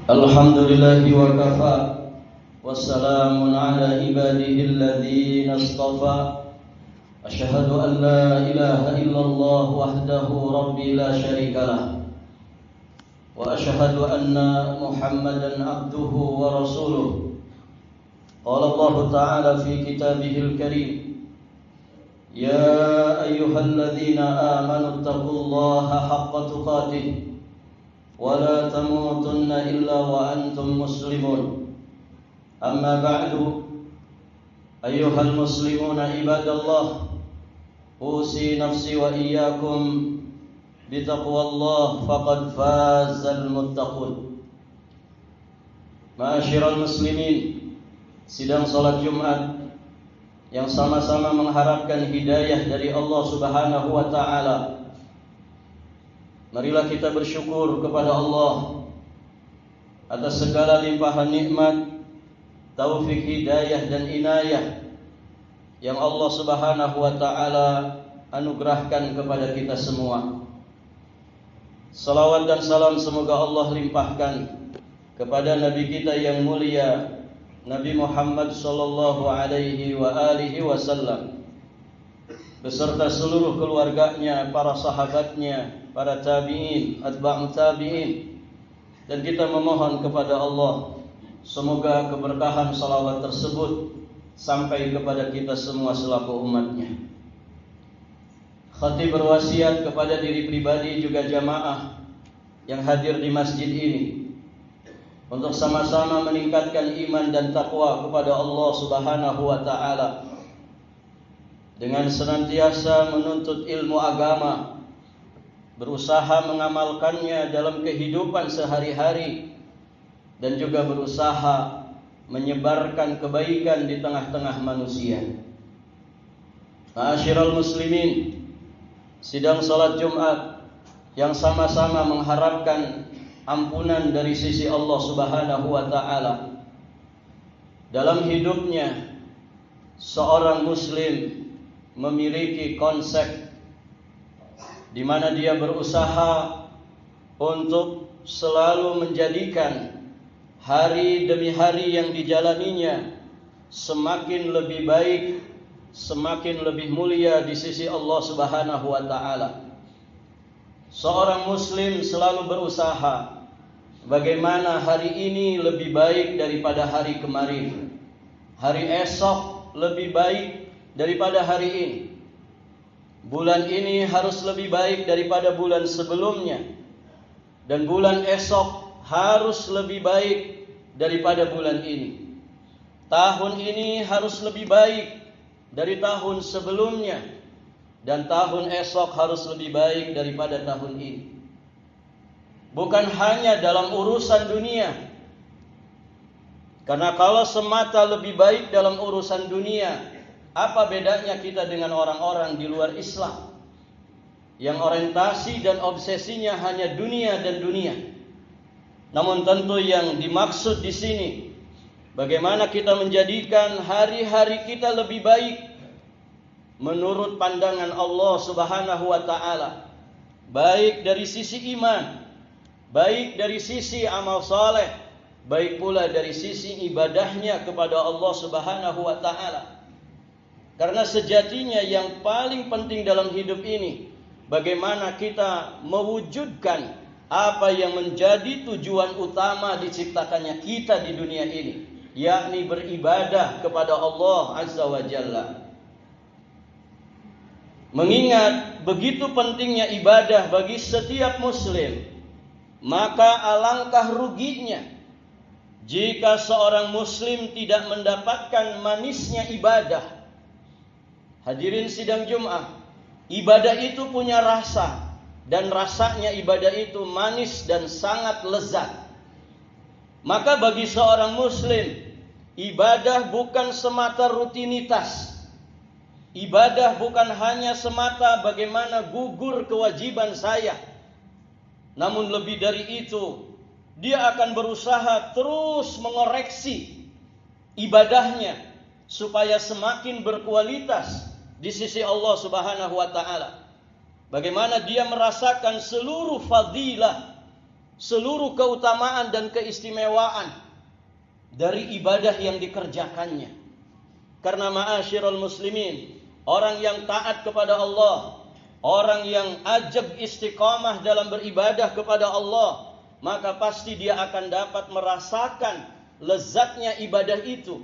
Alhamdulillahi wa kafa wassalamun ala ibadihi alladhina istafa. Asyhadu an la ilaha illallah wahdahu rabbi la syarikalah wa asyhadu anna Muhammadan abduhu wa rasuluh. Qala Allah ta'ala fi kitabihil karim, ya ayyuhalladzina amanu taqullaha haqqa tuqatih wa la tamutunna illa wa antum muslimun. Amma ba'du, ayyuhal muslimuna ibadallah, usi nafsi wa iyyakum bitaqwallah faqad fazal muttaqun. Ma'asyiral muslimin, sidang salat Jumat yang sama-sama mengharapkan hidayah dari Allah Subhanahu wa taala. Marilah kita bersyukur kepada Allah atas segala limpahan nikmat, taufik, hidayah dan inayah yang Allah Subhanahu wa taala anugerahkan kepada kita semua. Salawat dan salam semoga Allah limpahkan kepada Nabi kita yang mulia, Nabi Muhammad sallallahu alaihi wa alihi wasallam, beserta seluruh keluarganya, para sahabatnya, para tabi'in, atba'u tabi'in. Dan kita memohon kepada Allah semoga keberkahan salawat tersebut sampai kepada kita semua selaku umatnya. Khatib berwasiat kepada diri pribadi juga jamaah yang hadir di masjid ini untuk sama-sama meningkatkan iman dan takwa kepada Allah Subhanahu wa taala dengan senantiasa menuntut ilmu agama, berusaha mengamalkannya dalam kehidupan sehari-hari, dan juga berusaha menyebarkan kebaikan di tengah-tengah manusia. Ma'asyiral muslimin, sidang salat Jumat yang sama-sama mengharapkan ampunan dari sisi Allah Subhanahu wa taala. Dalam hidupnya seorang muslim memiliki konsep di mana dia berusaha untuk selalu menjadikan hari demi hari yang dijalaninya semakin lebih baik, semakin lebih mulia di sisi Allah Subhanahu wa taala. Seorang muslim selalu berusaha bagaimana hari ini lebih baik daripada hari kemarin, hari esok lebih baik daripada hari ini, bulan ini harus lebih baik daripada bulan sebelumnya, dan bulan esok harus lebih baik daripada bulan ini. Tahun ini harus lebih baik dari tahun sebelumnya, dan tahun esok harus lebih baik daripada tahun ini. Bukan hanya dalam urusan dunia, karena kalau semata lebih baik dalam urusan dunia, apa bedanya kita dengan orang-orang di luar Islam yang orientasi dan obsesinya hanya dunia dan dunia? Namun tentu yang dimaksud di sini, bagaimana kita menjadikan hari-hari kita lebih baik menurut pandangan Allah Subhanahu wa taala, baik dari sisi iman, baik dari sisi amal saleh, baik pula dari sisi ibadahnya kepada Allah Subhanahu wa taala. Karena sejatinya yang paling penting dalam hidup ini, bagaimana kita mewujudkan apa yang menjadi tujuan utama diciptakannya kita di dunia ini, yakni beribadah kepada Allah Azza wa Jalla. Mengingat begitu pentingnya ibadah bagi setiap muslim, maka alangkah ruginya jika seorang muslim tidak mendapatkan manisnya ibadah. Hadirin sidang Jumat, ibadah itu punya rasa, dan rasanya ibadah itu manis dan sangat lezat. Maka bagi seorang muslim, ibadah bukan semata rutinitas. Ibadah bukan hanya semata bagaimana gugur kewajiban saya. Namun lebih dari itu, dia akan berusaha terus mengoreksi ibadahnya supaya semakin berkualitas di sisi Allah Subhanahu wa taala. Bagaimana dia merasakan seluruh fadilah seluruh keutamaan dan keistimewaan dari ibadah yang dikerjakannya. Karena ma'asyiral muslimin, orang yang taat kepada Allah, orang yang ajab istiqamah dalam beribadah kepada Allah, maka pasti dia akan dapat merasakan lezatnya ibadah itu.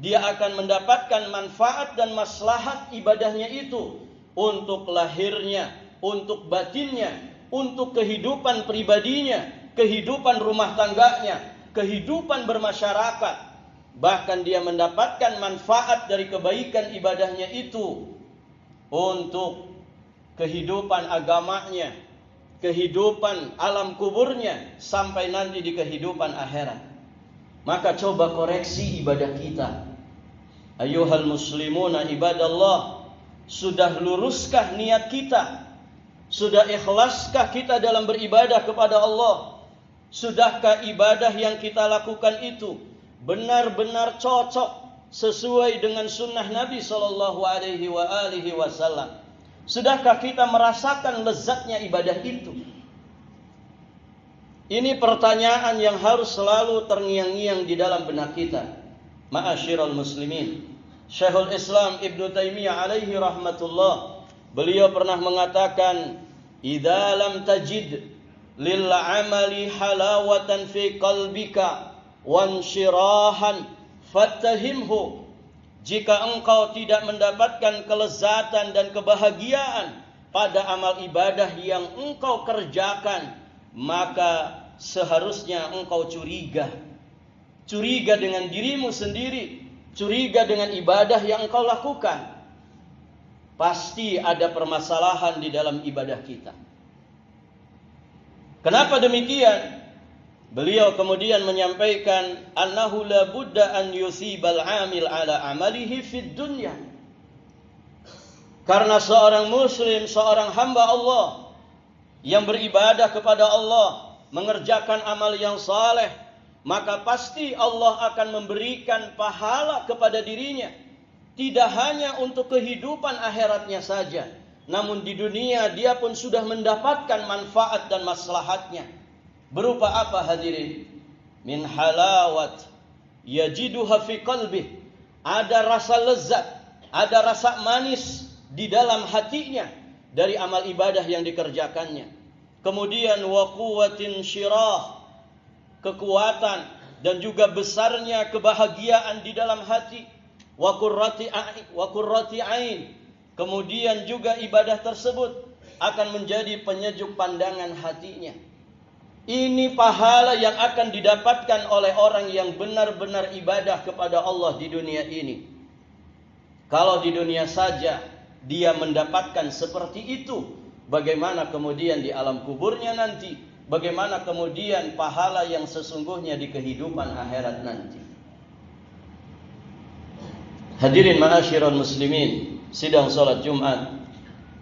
Dia akan mendapatkan manfaat dan maslahat ibadahnya itu untuk lahirnya, untuk batinnya, untuk kehidupan pribadinya, kehidupan rumah tangganya, kehidupan bermasyarakat. Bahkan dia mendapatkan manfaat dari kebaikan ibadahnya itu untuk kehidupan agamanya, kehidupan alam kuburnya, sampai nanti di kehidupan akhirat. Maka coba koreksi ibadah kita. Ayuhal muslimuna ibadallah, sudah luruskah niat kita? Sudah ikhlaskah kita dalam beribadah kepada Allah? Sudahkah ibadah yang kita lakukan itu benar-benar cocok sesuai dengan sunnah Nabi SAW? Sudahkah kita merasakan lezatnya ibadah itu? Ini pertanyaan yang harus selalu terngiang-ngiang di dalam benak kita. Ma'asyiral muslimin, Syekhul Islam Ibnu Taimiyah alaihi rahmatullah, beliau pernah mengatakan, "Idza lam tajid lil amali halawatan fi qalbika wanshirahan fattahimhu." Jika engkau tidak mendapatkan kelezatan dan kebahagiaan pada amal ibadah yang engkau kerjakan, maka seharusnya engkau curiga. Curiga dengan dirimu sendiri, curiga dengan ibadah yang engkau lakukan. Pasti ada permasalahan di dalam ibadah kita. Kenapa demikian? Beliau kemudian menyampaikan, annahu la budda an yusibal amil ala amalihi fid dunya. Karena seorang muslim, seorang hamba Allah yang beribadah kepada Allah, mengerjakan amal yang saleh, maka pasti Allah akan memberikan pahala kepada dirinya. Tidak hanya untuk kehidupan akhiratnya saja, namun di dunia dia pun sudah mendapatkan manfaat dan maslahatnya. Berupa apa hadirin? Min halawat yajiduha fi qalbih. Ada rasa lezat, ada rasa manis di dalam hatinya dari amal ibadah yang dikerjakannya. Kemudian wa quwwatin syirah, kekuatan dan juga besarnya kebahagiaan di dalam hati. Wa qurrati ain. Kemudian juga ibadah tersebut akan menjadi penyejuk pandangan hatinya. Ini pahala yang akan didapatkan oleh orang yang benar-benar ibadah kepada Allah di dunia ini. Kalau di dunia saja dia mendapatkan seperti itu, bagaimana kemudian di alam kuburnya nanti? Bagaimana kemudian pahala yang sesungguhnya di kehidupan akhirat nanti? Hadirin ma'asyiral muslimin, sidang salat Jumat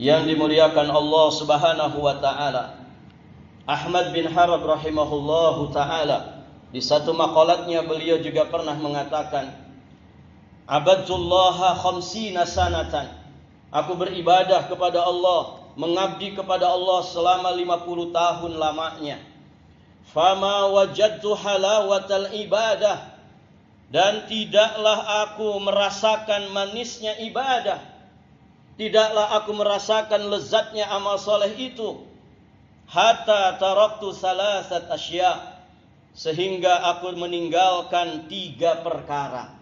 yang dimuliakan Allah Subhanahu wa taala. Ahmad bin Harab rahimahullahu taala, di satu maqalatnya beliau juga pernah mengatakan, "Abadtullaha khamsina sanatan." Aku beribadah kepada Allah, mengabdi kepada Allah selama 50 tahun lamanya. Fama wajadtu halawatal ibadah, dan tidaklah aku merasakan manisnya ibadah, tidaklah aku merasakan lezatnya amal soleh itu, hatta taraktu salasat asya, sehingga aku meninggalkan 3 perkara.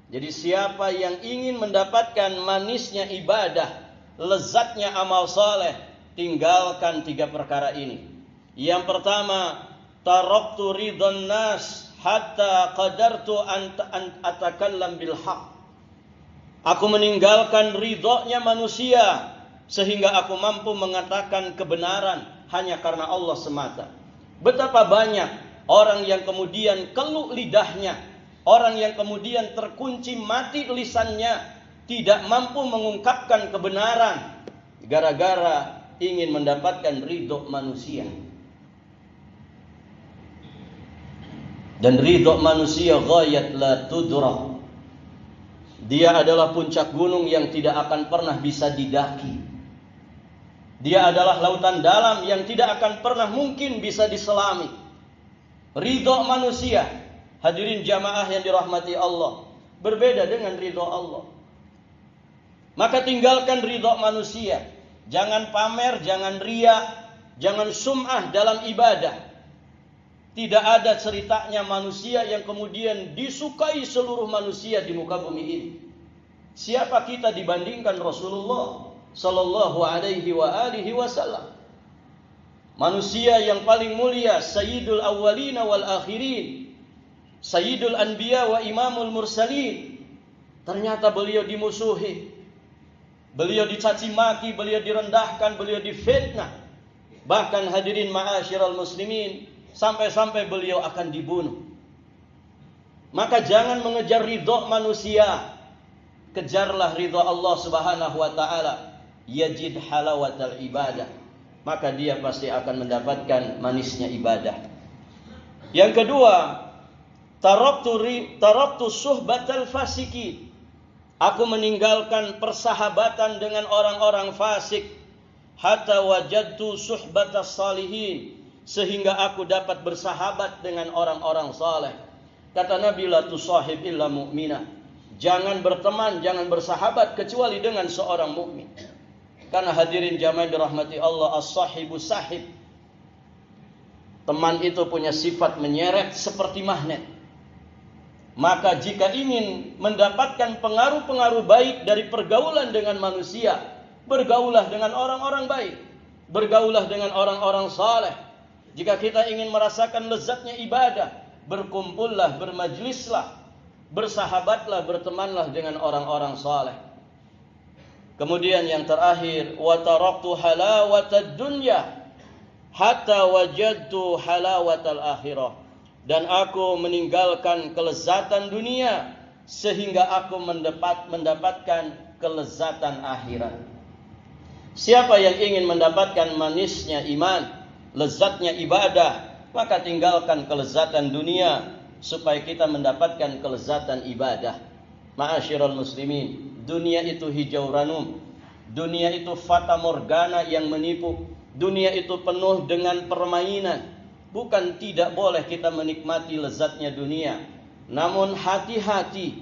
Jadi siapa yang ingin mendapatkan manisnya ibadah, lezatnya amal soleh, tinggalkan 3 perkara ini. Yang pertama, taraktu ridhan nas hatta qadartu an atakallam bil haq. Aku meninggalkan ridhonya manusia sehingga aku mampu mengatakan kebenaran hanya karena Allah semata. Betapa banyak orang yang kemudian keluh lidahnya, orang yang kemudian terkunci mati lisannya, tidak mampu mengungkapkan kebenaran gara-gara ingin mendapatkan ridho manusia. Dan ridho manusia ghayat la tudrak. Dia adalah puncak gunung yang tidak akan pernah bisa didaki. Dia adalah lautan dalam yang tidak akan pernah mungkin bisa diselami. Ridho manusia, hadirin jamaah yang dirahmati Allah, berbeda dengan ridho Allah. Maka tinggalkan ridho manusia. Jangan pamer, jangan riya, jangan sum'ah dalam ibadah. Tidak ada ceritanya manusia yang kemudian disukai seluruh manusia di muka bumi ini. Siapa kita dibandingkan Rasulullah sallallahu alaihi wa alihi wasallam? Manusia yang paling mulia, sayyidul awwalina wal akhirin, sayyidul anbiya wa imamul mursalin. Ternyata beliau dimusuhi, beliau dicaci maki, beliau direndahkan, beliau difitnah. Bahkan hadirin ma'asyiral muslimin, sampai-sampai beliau akan dibunuh. Maka jangan mengejar ridho manusia, kejarlah ridho Allah subhanahu wa ta'ala. Yajid halawatal ibadah, maka dia pasti akan mendapatkan manisnya ibadah. Yang kedua, taraktu suhbatal fasiki. Aku meninggalkan persahabatan dengan orang-orang fasik. Hatta wajadtu suhbatas salihin, sehingga aku dapat bersahabat dengan orang-orang saleh. Kata Nabi, la tusahib illa mu'mina. Jangan berteman, jangan bersahabat kecuali dengan seorang mukmin. Karena hadirin jamaah dirahmati Allah, as-sahibu sahib. Teman itu punya sifat menyeret seperti magnet. Maka jika ingin mendapatkan pengaruh-pengaruh baik dari pergaulan dengan manusia, bergaulah dengan orang-orang baik, bergaulah dengan orang-orang saleh. Jika kita ingin merasakan lezatnya ibadah, berkumpullah, bermajlislah, bersahabatlah, bertemanlah dengan orang-orang saleh. Kemudian yang terakhir, wa taraktu halawatad dunya hatta wajadtu halawatal akhirah. Dan aku meninggalkan kelezatan dunia sehingga aku mendapatkan kelezatan akhirat. Siapa yang ingin mendapatkan manisnya iman, lezatnya ibadah, maka tinggalkan kelezatan dunia supaya kita mendapatkan kelezatan ibadah. Ma'asyiral muslimin, dunia itu hijau ranum, dunia itu fata morgana yang menipu, dunia itu penuh dengan permainan. Bukan tidak boleh kita menikmati lezatnya dunia, namun hati-hati.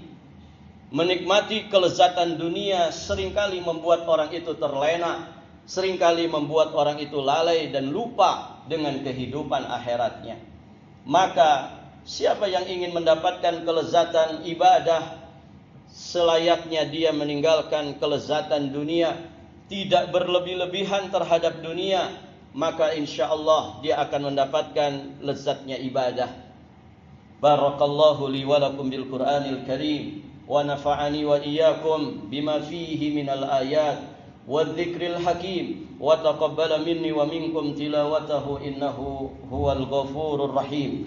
Menikmati kelezatan dunia seringkali membuat orang itu terlena, seringkali membuat orang itu lalai dan lupa dengan kehidupan akhiratnya. Maka siapa yang ingin mendapatkan kelezatan ibadah, selayaknya dia meninggalkan kelezatan dunia, tidak berlebih-lebihan terhadap dunia, maka insyaallah dia akan mendapatkan lezatnya ibadah. Barakallahu li wa lakum bil Qur'anil Karim wa nafa'ani wa iyyakum bima fihi minal ayat wadh-dhikril hakim wa taqabbala minni wa minkum tilawatahu innahu huwal ghafurur rahim.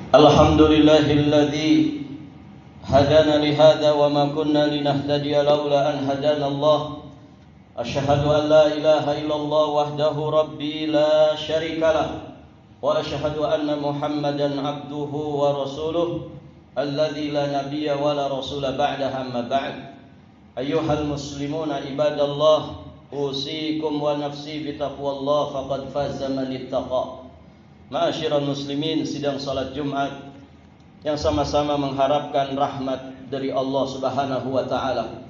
Alhamdulillahilladzi hadana lihada wa ma kunna linahtadiya laula an hadana Allah. Asyhadu an la ilaha illallah wahdahu rabbi la syarikalah wa asyhadu anna Muhammadan abduhu wa rasuluh alladzi la nabiyya wa la rasula ba'dahu amma ba'd. Ayyuhal muslimuna ibadallah, usikum wa nafsi bitaqwallah faqad faza man ittaqa. Ma'asyiral muslimin, sidang salat Jumat yang sama-sama mengharapkan rahmat dari Allah Subhanahu wa taala.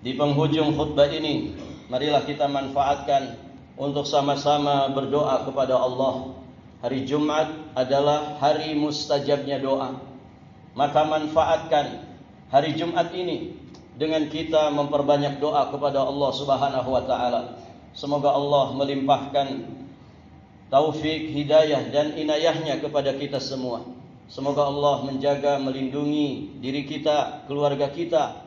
Di penghujung khutbah ini, marilah kita manfaatkan untuk sama-sama berdoa kepada Allah. Hari Jumat adalah hari mustajabnya doa. Maka manfaatkan hari Jumat ini dengan kita memperbanyak doa kepada Allah Subhanahu wa taala. Semoga Allah melimpahkan taufik, hidayah dan inayahnya kepada kita semua. Semoga Allah menjaga, melindungi diri kita, keluarga kita,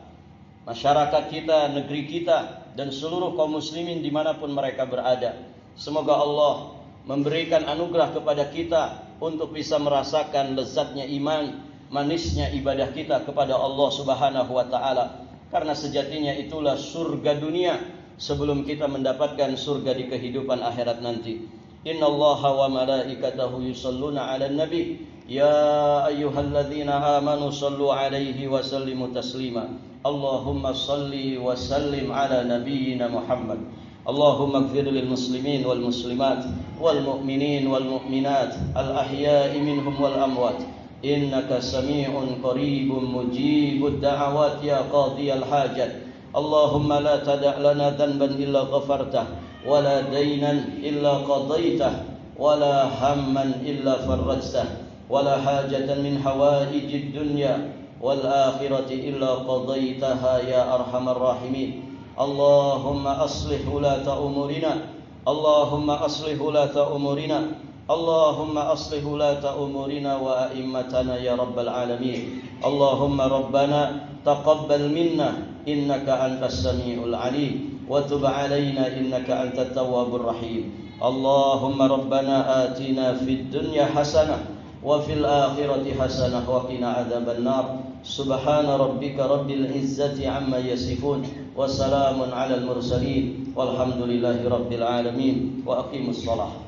masyarakat kita, negeri kita, dan seluruh kaum muslimin dimanapun mereka berada. Semoga Allah memberikan anugerah kepada kita untuk bisa merasakan lezatnya iman, manisnya ibadah kita kepada Allah Subhanahu wa taala. Karena sejatinya itulah surga dunia sebelum kita mendapatkan surga di kehidupan akhirat nanti. Innallaha wa malaikatahu yusalluna 'alan nabi. Ya ayyuhalladzina amanu sallu 'alaihi wa sallimu taslima. Allahumma salli wa sallim 'ala nabiyyina Muhammad. Allahumma ighfir lil muslimin wal muslimat wal mu'minin wal mu'minat al ahya'i minhum wal amwat. Innaka sami'un qaribun mujibud da'awat ya qadhiyal hajat. Allahumma la tada' lana dhanban illa ghafartah wa la daynan illa qadaitah wa la hamman illa farajtah wa la hajatan min hawaijid dunya wal akhirati illa qadaitaha ya arhamar rahimin. Allahumma aslih ulata umurina. Allahumma aslih ulata umurina. Allahumma aslih ulata umurina wa a'immatana ya rabbal alamin. Allahumma rabbana taqabbal minna innaka antas samiul alim wa tub alaina innaka antat tawwabur rahim. Allahumma rabbana atina fid dunya hasanah wa fil akhirati hasanah wa qina adzaban nar. Subhana rabbika rabbil izzati amma yasifun wa salamun alal mursalin walhamdulillahi rabbil alamin wa aqimus shalah.